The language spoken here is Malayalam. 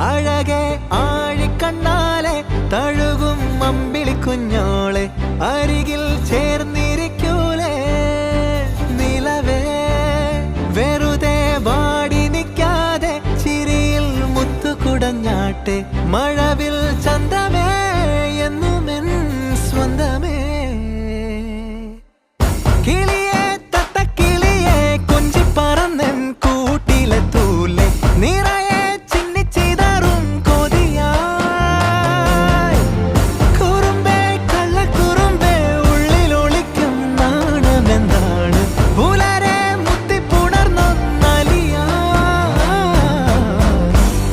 അഴകെ ആഴിക്കണ്ണാലെ തഴുകും അമ്പിളി കുഞ്ഞോളെ അരികിൽ ചേർന്നിരിക്കൂലേ നിലവേ വെറുതെ വാടി നിൽക്കാതെ ചിരിയിൽ മുത്തുകുടഞ്ഞാട്ടെ മഴവിൽ ചന്തമേ